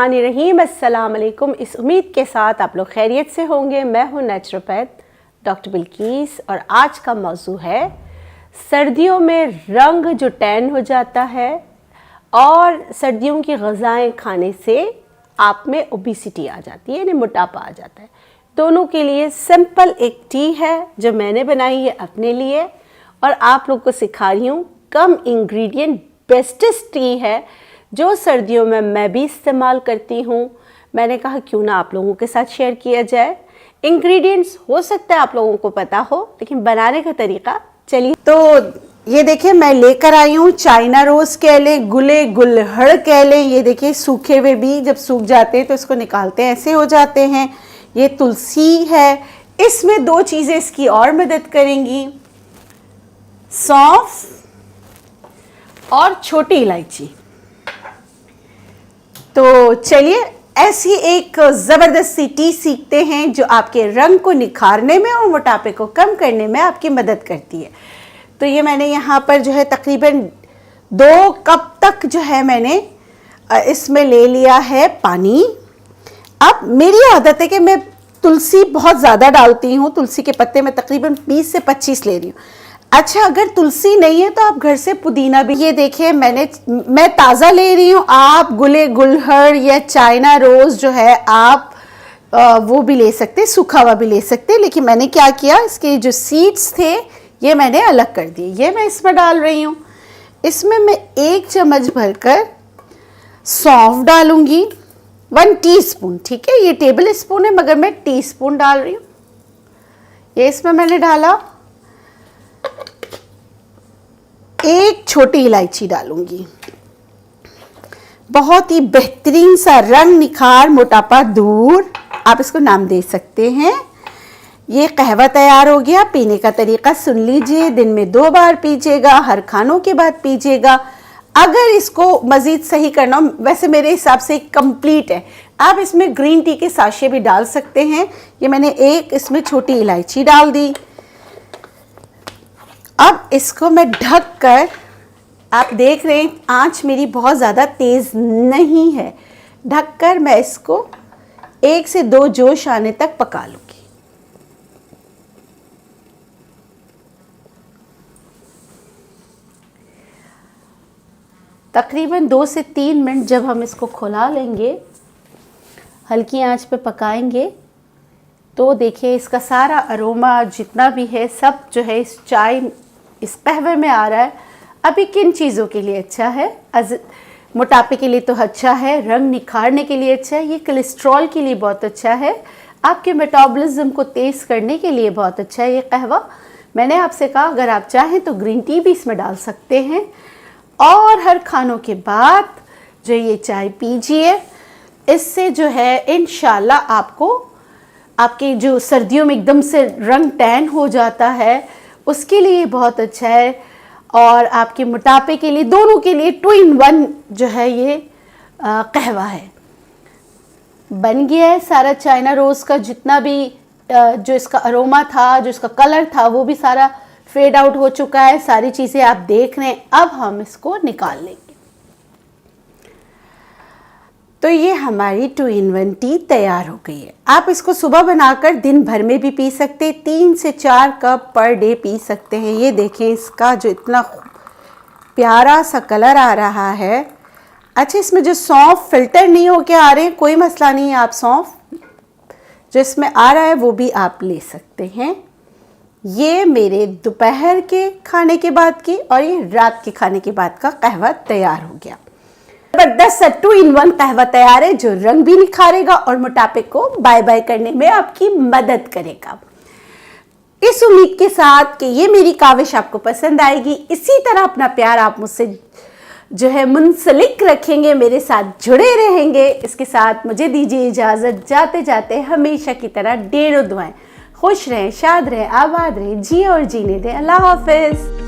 बिस्मिल्लाहिर्रहमानिर्रहीम। अस्सलाम वालेकुम। इस उम्मीद के साथ आप लोग खैरियत से होंगे। मैं हूँ नेचुरोपैथ डॉक्टर बिल्किस और आज का मौजू है सर्दियों में रंग जो टैन हो जाता है और सर्दियों की ग़िज़ाएँ खाने से आप में ओबेसिटी आ जाती है, यानी मोटापा आ जाता है। दोनों के लिए सिंपल एक टी है जो मैंने बनाई है अपने लिए और आप लोग को सिखा रही हूँ। कम इंग्रेडिएंट बेस्टेस्ट टी है जो सर्दियों में मैं भी इस्तेमाल करती हूँ। मैंने कहा क्यों ना आप लोगों के साथ शेयर किया जाए। इंग्रेडिएंट्स हो सकता है आप लोगों को पता हो, लेकिन बनाने का तरीका चलिए। तो ये देखिए मैं लेकर आई हूँ चाइना रोज़ कह लें, गुले गुलहड़ कह लें। ये देखिए सूखे हुए भी जब सूख जाते हैं तो इसको निकालते हैं, ऐसे हो जाते हैं। ये तुलसी है, इसमें दो चीज़ें इसकी और मदद करेंगी, सौंफ और छोटी इलायची। तो चलिए ऐसी एक ज़बरदस्त सी टी सीखते हैं जो आपके रंग को निखारने में और मोटापे को कम करने में आपकी मदद करती है। तो ये मैंने यहाँ पर जो है तकरीबन 2 कप तक जो है मैंने इसमें ले लिया है पानी। अब मेरी आदत है कि मैं तुलसी बहुत ज़्यादा डालती हूँ, तुलसी के पत्ते मैं तकरीबन 20 से 25 ले रही हूँ। अच्छा, अगर तुलसी नहीं है तो आप घर से पुदीना भी, ये देखिए मैं ताज़ा ले रही हूँ। आप गुले गुलहड़ या चाइना रोज़ जो है आप वो भी ले सकते हैं, सूखा हुआ भी ले सकते हैं। लेकिन मैंने क्या किया, इसके जो सीड्स थे ये मैंने अलग कर दिए। ये मैं इसमें डाल रही हूँ। इसमें मैं 1 चम्मच भरकर सौंफ डालूंगी, 1 टीस्पून। ठीक है, ये टेबल स्पून है मगर मैं टीस्पून डाल रही हूँ। ये इसमें मैंने डाला। 1 छोटी इलायची डालूंगी। बहुत ही बेहतरीन सा रंग निखार, मोटापा दूर, आप इसको नाम दे सकते हैं। ये कहवा तैयार हो गया। पीने का तरीका सुन लीजिए। दिन में 2 बार पीजिएगा, हर खानों के बाद पीजिएगा। अगर इसको मज़ीद सही करना हो, वैसे मेरे हिसाब से कंप्लीट है। आप इसमें ग्रीन टी के साशे भी डाल सकते हैं। ये मैंने 1 इसमें छोटी इलायची डाल दी। अब इसको मैं ढक कर, आप देख रहे हैं आंच मेरी बहुत ज़्यादा तेज़ नहीं है, ढक कर मैं इसको 1 से 2 जोश आने तक पका लूँगी। तकरीबन 2 से 3 मिनट जब हम इसको खुला लेंगे, हल्की आंच पे पकाएंगे, तो देखिए इसका सारा अरोमा जितना भी है सब जो है इस चाय, इस कहवे में आ रहा है। अभी किन चीज़ों के लिए अच्छा है? मोटापे के लिए तो अच्छा है, रंग निखारने के लिए अच्छा है, ये कोलेस्ट्रॉल के लिए बहुत अच्छा है, आपके मेटाबॉलिज्म को तेज़ करने के लिए बहुत अच्छा है ये कहवा। मैंने आपसे कहा अगर आप चाहें तो ग्रीन टी भी इसमें डाल सकते हैं। और हर खानों के बाद जो ये चाय पीजिए, इससे जो है इंशाल्लाह आपको, आपके जो सर्दियों में एकदम से रंग टैन हो जाता है उसके लिए बहुत अच्छा है। और आपके मोटापे के लिए, दोनों के लिए 2 in 1 जो है ये कहवा है। बन गया है सारा चाइना रोज़ का जितना भी जो इसका अरोमा था, जो इसका कलर था, वो भी सारा फेड आउट हो चुका है। सारी चीज़ें आप देख रहे हैं। अब हम इसको निकाल लेंगे। तो ये हमारी 2 in 1 टी तैयार हो गई है। आप इसको सुबह बनाकर दिन भर में भी पी सकते हैं, 3 से 4 कप पर डे पी सकते हैं। ये देखें इसका जो इतना प्यारा सा कलर आ रहा है। अच्छा, इसमें जो सौंफ फिल्टर नहीं हो के आ रहे हैं, कोई मसला नहीं है, आप सौंफ जो इसमें आ रहा है वो भी आप ले सकते हैं। ये मेरे दोपहर के खाने के बाद की और ये रात के खाने के बाद का कहवा तैयार हो गया। जबरदस्त 2 in 1 कहवा तैयार है जो रंग भी निखारेगा और मोटापे को बाय बाय करने में आपकी मदद करेगा। इस उम्मीद के साथ कि ये मेरी काविश आपको पसंद आएगी, इसी तरह अपना प्यार आप मुझसे जो है मुंसलिक रखेंगे, मेरे साथ जुड़े रहेंगे। इसके साथ मुझे दीजिए इजाज़त। जाते जाते हमेशा की तरह ढेरों दुआएं। खुश रहें, शाद रहें, आबाद रहें, जिए और जीने दें। अल्लाह हाफिज़।